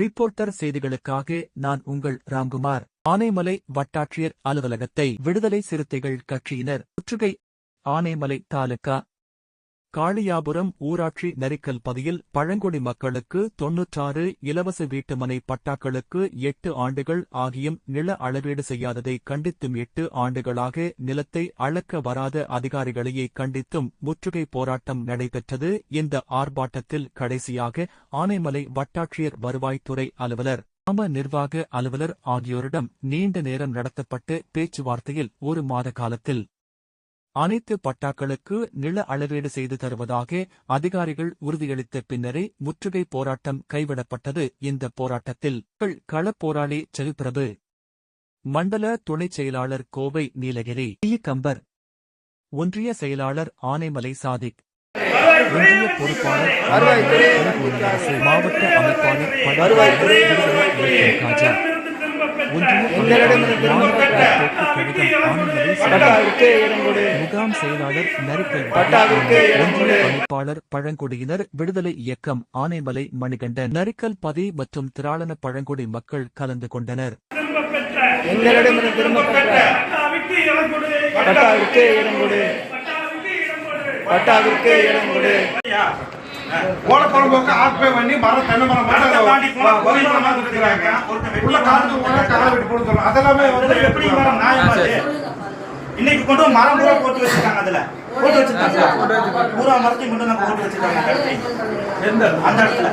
Reporter செய்திகளுக்காக நான் உங்கள் ராம்குமார். ஆனைமலை வட்டாட்சியர் அலுவலகத்தை விடுதலை சிறுத்தைகள் கட்சியினர் முற்றுகை. ஆனைமலை தாலுகா காளியாபுரம் ஊராட்சி நரிக்கல் பதியில் பழங்குடி மக்களுக்கு 96 இலவச வீட்டுமனை பட்டாக்களுக்கு 8 ஆண்டுகள் ஆகியும் நில அளவீடு செய்யாததை கண்டித்தும் 8 ஆண்டுகளாக நிலத்தை அளக்க வராத அதிகாரிகளையே கண்டித்தும் முற்றுகை போராட்டம் நடைபெற்றது. இந்த ஆர்ப்பாட்டத்தில் கடைசியாக ஆனைமலை வட்டாட்சியர் வருவாய்த்துறை அலுவலர் கிராம நிர்வாக அலுவலர் ஆகியோரிடம் நீண்ட நேரம் நடத்தப்பட்ட பேச்சுவார்த்தையில் 1 மாத காலத்தில் அனைத்து பட்டாக்களுக்கு நில அளவீடு செய்து தருவதாக அதிகாரிகள் உறுதியளித்த பின்னரே முற்றுகை போராட்டம் கைவிடப்பட்டது. இந்த போராட்டத்தில் களப்போராளி செல்பிரபு, மண்டல துணைச் செயலாளர் கோவை நீலகிரி கம்பர், ஒன்றிய செயலாளர் ஆனைமலை சாதிக், ஒன்றிய பொறுப்பாளர் மாவட்ட அமைப்பாளர் காஜா, முகாம் செயலாளர் நரிக்கல், ஒன்றிய அமைப்பாளர் பழங்குடியினர் விடுதலை இயக்கம் ஆனைமலை மணிகண்டன், நரிக்கல் பதி மற்றும் திராளன பழங்குடி மக்கள் கலந்து கொண்டனர். ஓலப்பழம்போக்கு ஆர்பே பண்ணி மரம் தென்னை மரம் உள்ள காலத்து காலை விட்டு போட்டு சொல்றோம். அதெல்லாமே எப்படி மரம் நியாயமா இன்னைக்கு கொண்டு மரம் பூரா போட்டு வச்சிருக்காங்க. அதுல போட்டு வச்சிருக்காங்க பூரா மரத்தையும் கொண்டு நம்ம போட்டு வச்சிருக்காங்க அந்த இடத்துல.